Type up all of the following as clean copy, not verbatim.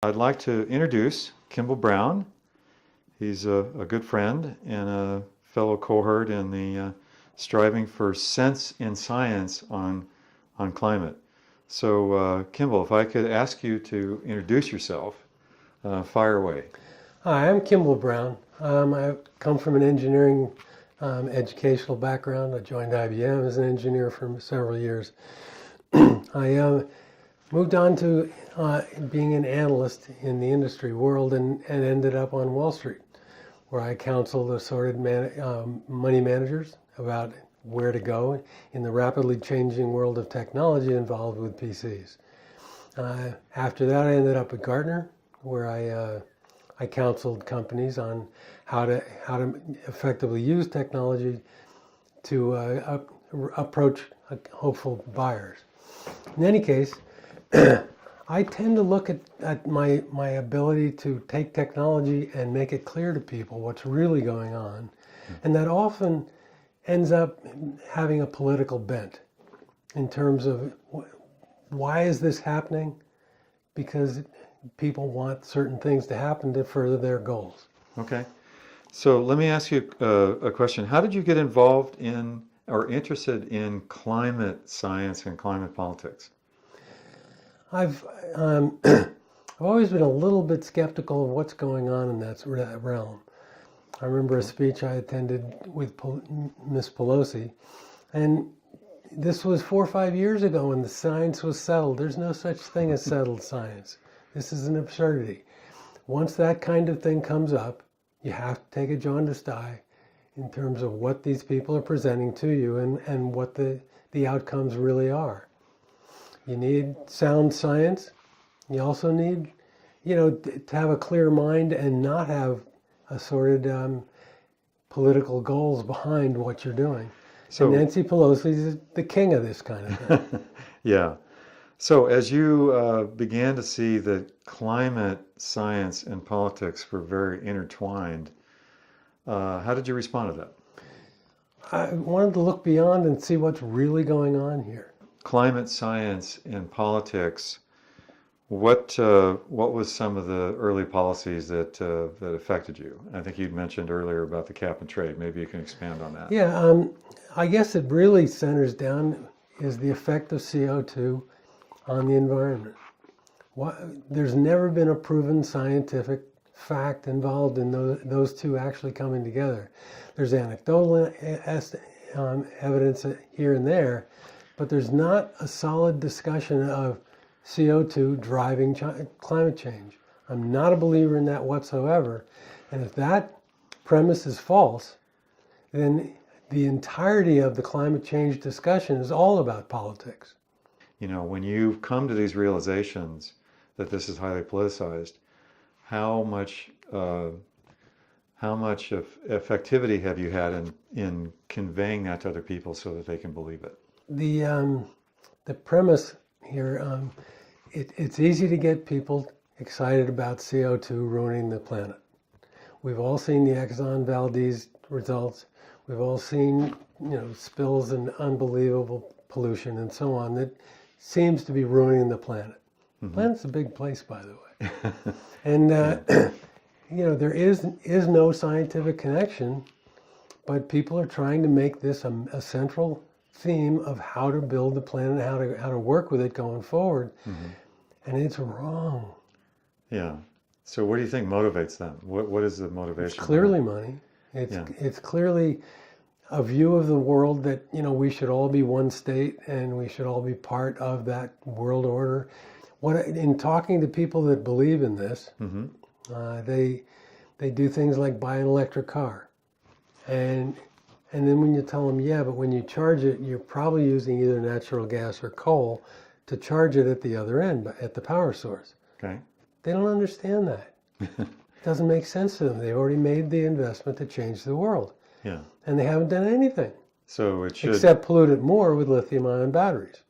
I'd like to introduce Kimball Brown. He's a good friend and a fellow cohort in the striving for sense in science on climate. So, Kimball, if I could ask you to introduce yourself, fire away. Hi, I'm Kimball Brown. I come from an engineering educational background. I joined IBM as an engineer for several years. I moved on to being an analyst in the industry world and ended up on Wall Street, where I counseled assorted money managers about where to go in the rapidly changing world of technology involved with PCs. After that, I ended up at Gartner, where I counseled companies on how to effectively use technology to approach hopeful buyers. In any case, I tend to look at my ability to take technology and make it clear to people what's really going on, and that often ends up having a political bent in terms of why is this happening? Because people want certain things to happen to further their goals. Okay. So let me ask you a question. How did you get involved in or interested in climate science and climate politics? I've I've always been a little bit skeptical of what's going on in that realm. I remember a speech I attended with Miss Pelosi, and this was 4 or 5 years ago when the science was settled. There's no such thing as settled science. This is an absurdity. Once that kind of thing comes up, you have to take a jaundiced eye in terms of what these people are presenting to you and what the outcomes really are. You need sound science. You also need, to have a clear mind and not have assorted political goals behind what you're doing. So, and Nancy Pelosi is the king of this kind of thing. Yeah. So as you began to see that climate science and politics were very intertwined, how did you respond to that? I wanted to look beyond and see what's really going on here. Climate science and politics, what was some of the early policies that affected you? I think you'd mentioned earlier about the cap and trade. Maybe you can expand on that. Yeah, I guess it really centers down is the effect of CO2 on the environment. There's never been a proven scientific fact involved in those two actually coming together. There's anecdotal evidence here and there, but there's not a solid discussion of CO2 driving climate change. I'm not a believer in that whatsoever. And if that premise is false, then the entirety of the climate change discussion is all about politics. When you come to these realizations that this is highly politicized, how much effectivity have you had in conveying that to other people so that they can believe it? The premise here, it's easy to get people excited about CO2 ruining the planet. We've all seen the Exxon Valdez results. We've all seen, spills and unbelievable pollution and so on that seems to be ruining the planet. The planet's a big place, by the way. And, there is no scientific connection, but people are trying to make this a central theme of how to build the planet, how to work with it going forward. And it's wrong. Yeah. So what do you think motivates them? What is the motivation? It's clearly money. It's clearly a view of the world that, we should all be one state and we should all be part of that world order. In talking to people that believe in this, they do things like buy an electric car. And then when you tell them, yeah, but when you charge it, you're probably using either natural gas or coal to charge it at the other end, at the power source. Okay. They don't understand that. It doesn't make sense to them. They've already made the investment to change the world. Yeah. And they haven't done anything. So it should... Except pollute it more with lithium-ion batteries.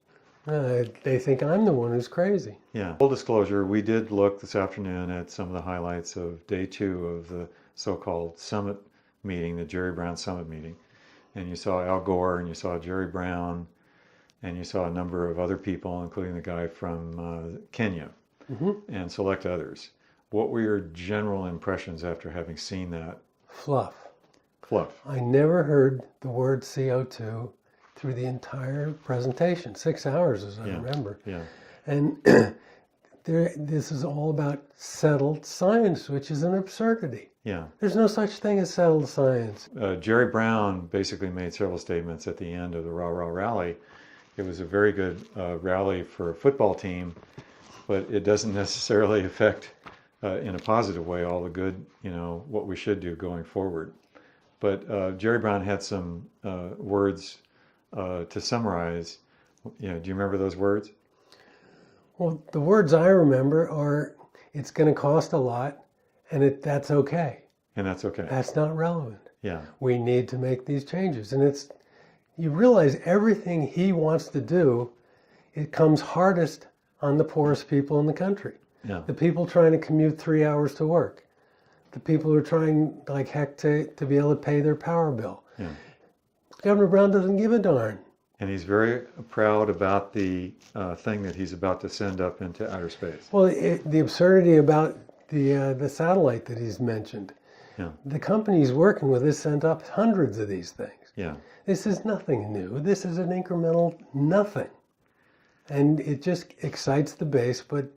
They think I'm the one who's crazy. Yeah. Full disclosure, we did look this afternoon at some of the highlights of day 2 of the so-called summit meeting, the Jerry Brown summit meeting. And you saw Al Gore and you saw Jerry Brown and you saw a number of other people, including the guy from Kenya. and select others. What were your general impressions after having seen that? Fluff. Fluff. I never heard the word CO2 through the entire presentation, 6 hours as I remember. Yeah. And this is all about settled science, which is an absurdity. Yeah. There's no such thing as settled science. Jerry Brown basically made several statements at the end of the Rah Rah rally. It was a very good rally for a football team, but it doesn't necessarily affect in a positive way all the good, what we should do going forward. But Jerry Brown had some words to summarize. Do you remember those words? Well, the words I remember are, it's going to cost a lot, and that's okay. And that's okay. That's not relevant. Yeah. We need to make these changes. And you realize everything he wants to do, it comes hardest on the poorest people in the country. Yeah. The people trying to commute 3 hours to work. The people who are trying like heck to be able to pay their power bill. Yeah. Governor Brown doesn't give a darn. And he's very proud about the thing that he's about to send up into outer space. Well, the absurdity about the satellite that he's mentioned. Yeah. The company he's working with has sent up hundreds of these things. Yeah. This is nothing new. This is an incremental nothing. And it just excites the base, but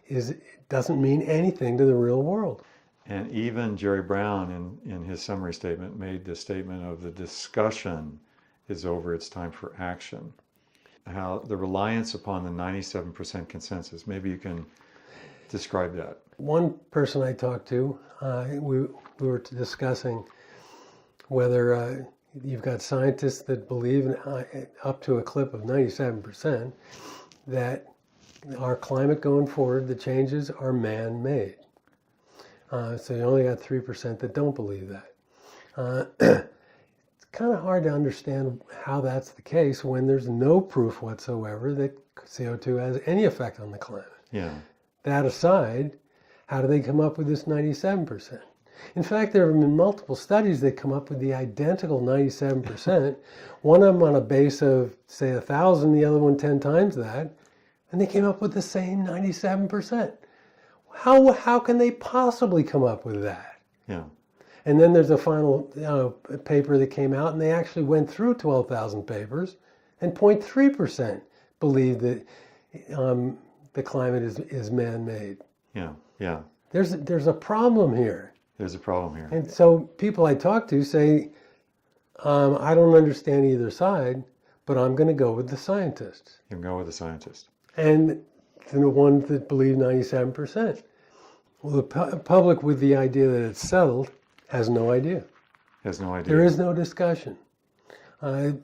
it doesn't mean anything to the real world. And even Jerry Brown, in his summary statement, made the statement of the discussion is over, it's time for action. How the reliance upon the 97% consensus, maybe you can describe that. One person I talked to, we were discussing whether you've got scientists that believe up to a clip of 97% that our climate going forward, the changes are man-made. So you only got 3% that don't believe that. It's kind of hard to understand how that's the case when there's no proof whatsoever that CO2 has any effect on the climate. Yeah. That aside, how do they come up with this 97%? In fact, there have been multiple studies that come up with the identical 97%, one of them on a base of, say, 1,000, the other one 10 times that, and they came up with the same 97%. How can they possibly come up with that? Yeah. And then there's a final paper that came out, and they actually went through 12,000 papers, and 0.3% believe that the climate is man-made. Yeah. Yeah. There's a problem here. There's a problem here. And so people I talk to say, I don't understand either side, but I'm going to go with the scientists. You can go with the scientist. And the ones that believe 97%. Well, the public with the idea that it's settled has no idea. Has no idea. There is no discussion. The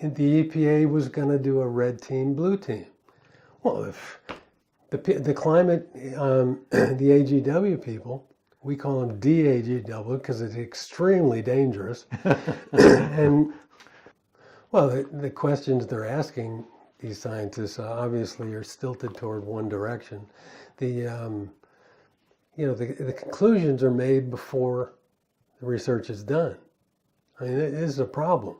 EPA was going to do a red team, blue team. Well, if the climate, the AGW people, we call them DAGW because it's extremely dangerous. And, well, the questions they're asking these scientists obviously are stilted toward one direction. The conclusions are made before the research is done. I mean, it is a problem.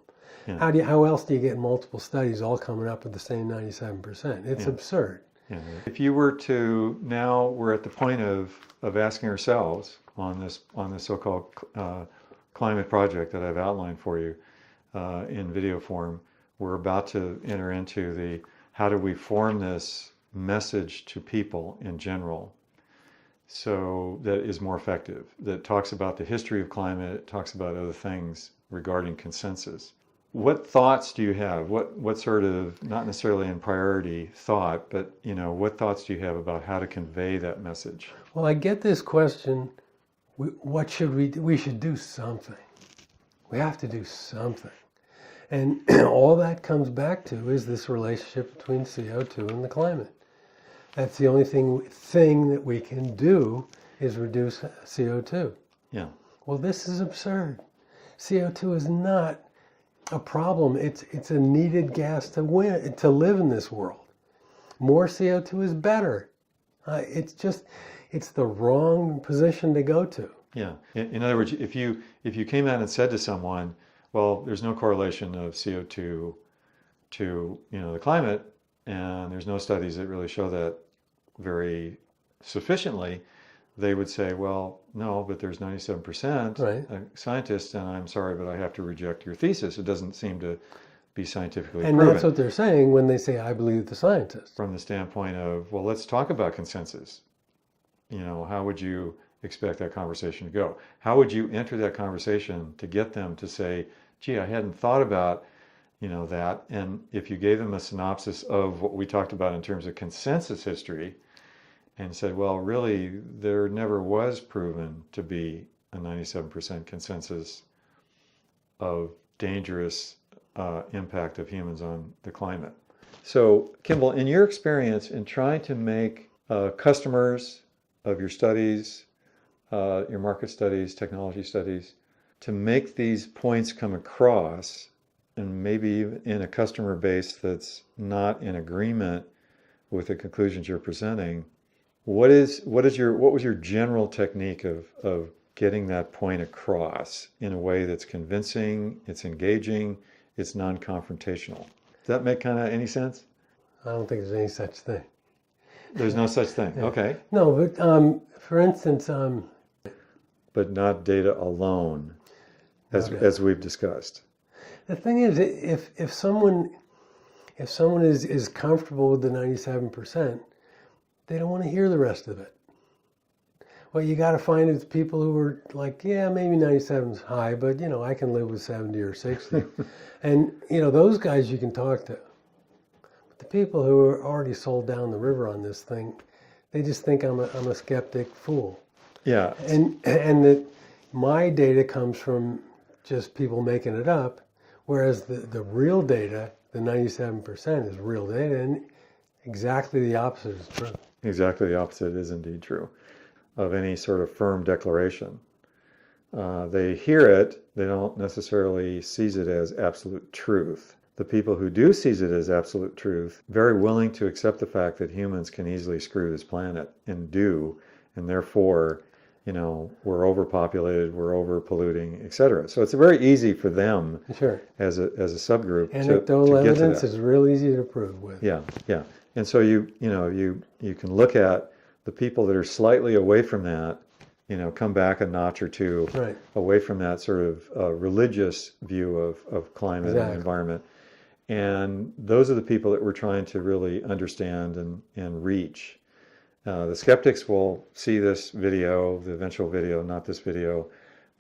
Yeah. How else do you get multiple studies all coming up with the same 97%? It's absurd. Yeah. If you were to, now we're at the point of asking ourselves on this so-called climate project that I've outlined for you in video form, we're about to enter into the how do we form this message to people in general so that is more effective, that talks about the history of climate, talks about other things regarding consensus. What thoughts do you have? What sort of, not necessarily in priority thought, but what thoughts do you have about how to convey that message? Well, I get this question, what should we do? We should do something. We have to do something. And all that comes back to is this relationship between CO2 and the climate. That's the only thing that we can do is reduce CO2. Yeah. Well, this is absurd. CO2 is not a problem. It's a needed gas to live in this world. More CO2 is better. It's the wrong position to go to. Yeah. In other words, if you came out and said to someone, well, there's no correlation of CO2 to the climate, and there's no studies that really show that very sufficiently, they would say, well, no, but there's 97% Right. scientists, and I'm sorry, but I have to reject your thesis. It doesn't seem to be scientifically And proven. that's what they're saying when they say, I believe the scientists. From the standpoint of, well, let's talk about consensus. How would you expect that conversation to go? How would you enter that conversation to get them to say, gee, I hadn't thought about, that. And if you gave them a synopsis of what we talked about in terms of consensus history and said, well, really, there never was proven to be a 97% consensus of dangerous impact of humans on the climate. So, Kimball, in your experience in trying to make customers of your studies, your market studies, technology studies, to make these points come across, and maybe even in a customer base that's not in agreement with the conclusions you're presenting, what was your general technique of getting that point across in a way that's convincing, it's engaging, it's non-confrontational? Does that make kind of any sense? I don't think there's any such thing. There's no such thing. Yeah. Okay. No, but for instance, But not data alone, as we've discussed. the thing is, if someone is comfortable with the 97%, they don't want to hear the rest of it. What you got to find is people who are like, yeah, maybe 97 is high, but I can live with 70 or 60. And those guys you can talk to. But the people who are already sold down the river on this thing, they just think I'm a skeptic fool. Yeah. And that my data comes from just people making it up, whereas the real data, the 97% is real data, and exactly the opposite is true. Exactly the opposite is indeed true of any sort of firm declaration. They hear it, they don't necessarily seize it as absolute truth. The people who do seize it as absolute truth, very willing to accept the fact that humans can easily screw this planet, and do, and therefore, we're overpopulated, we're over polluting, etc. So it's very easy for them, Sure, as a subgroup, anecdotal to get evidence to that. is real easy to prove with. Yeah, yeah. And so you can look at the people that are slightly away from that, come back a notch or two Right. away from that sort of religious view of climate Exactly. and environment. And those are the people that we're trying to really understand and reach. The skeptics will see this video, the eventual video, not this video,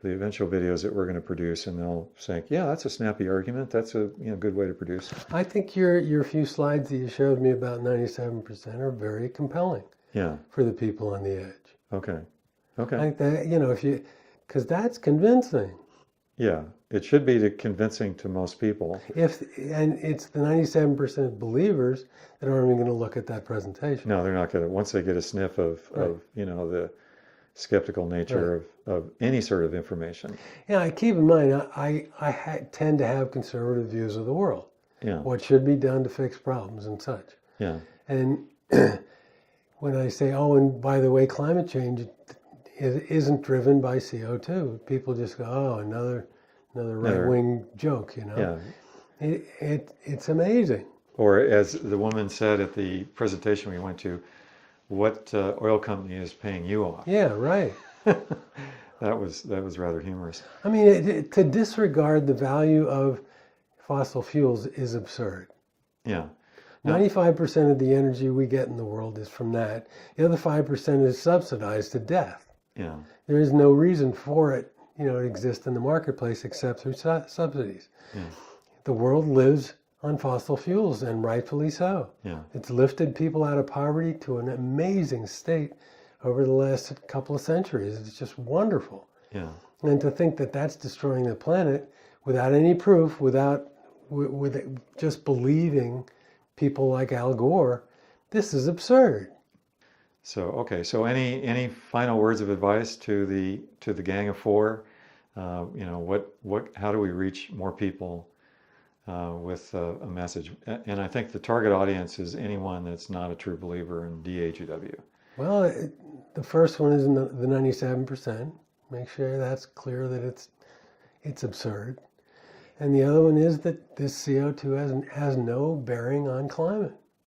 the eventual videos that we're going to produce, and they'll say, yeah, that's a snappy argument. That's a good way to produce. I think your few slides that you showed me about 97% are very compelling. Yeah. For the people on the edge. Okay. I think that, because that's convincing. Yeah, it should be convincing to most people. And it's the 97% believers that aren't even going to look at that presentation. No, they're not going to. Once they get a sniff of the skeptical nature of any sort of information. Yeah, I keep in mind, I tend to have conservative views of the world. Yeah. What should be done to fix problems and such. Yeah. And when I say, oh, and by the way, climate change isn't driven by CO2, people just go, oh, another right-wing joke, Yeah. It's amazing. Or as the woman said at the presentation we went to, what oil company is paying you off? Yeah, right. That was rather humorous. I mean, to disregard the value of fossil fuels is absurd. Yeah. 95% of the energy we get in the world is from that. The other 5% is subsidized to death. Yeah. There is no reason for it, to exist in the marketplace except through subsidies. Yeah. The world lives on fossil fuels, and rightfully so. Yeah. It's lifted people out of poverty to an amazing state over the last couple of centuries. It's just wonderful. Yeah. And to think that that's destroying the planet without any proof, with just believing people like Al Gore, this is absurd. So any final words of advice to the gang of four? How do we reach more people with a message? And I think the target audience is anyone that's not a true believer in DHEW. Well, the first one is the 97%. Make sure that's clear that it's absurd. And the other one is that this CO2 has no bearing on climate.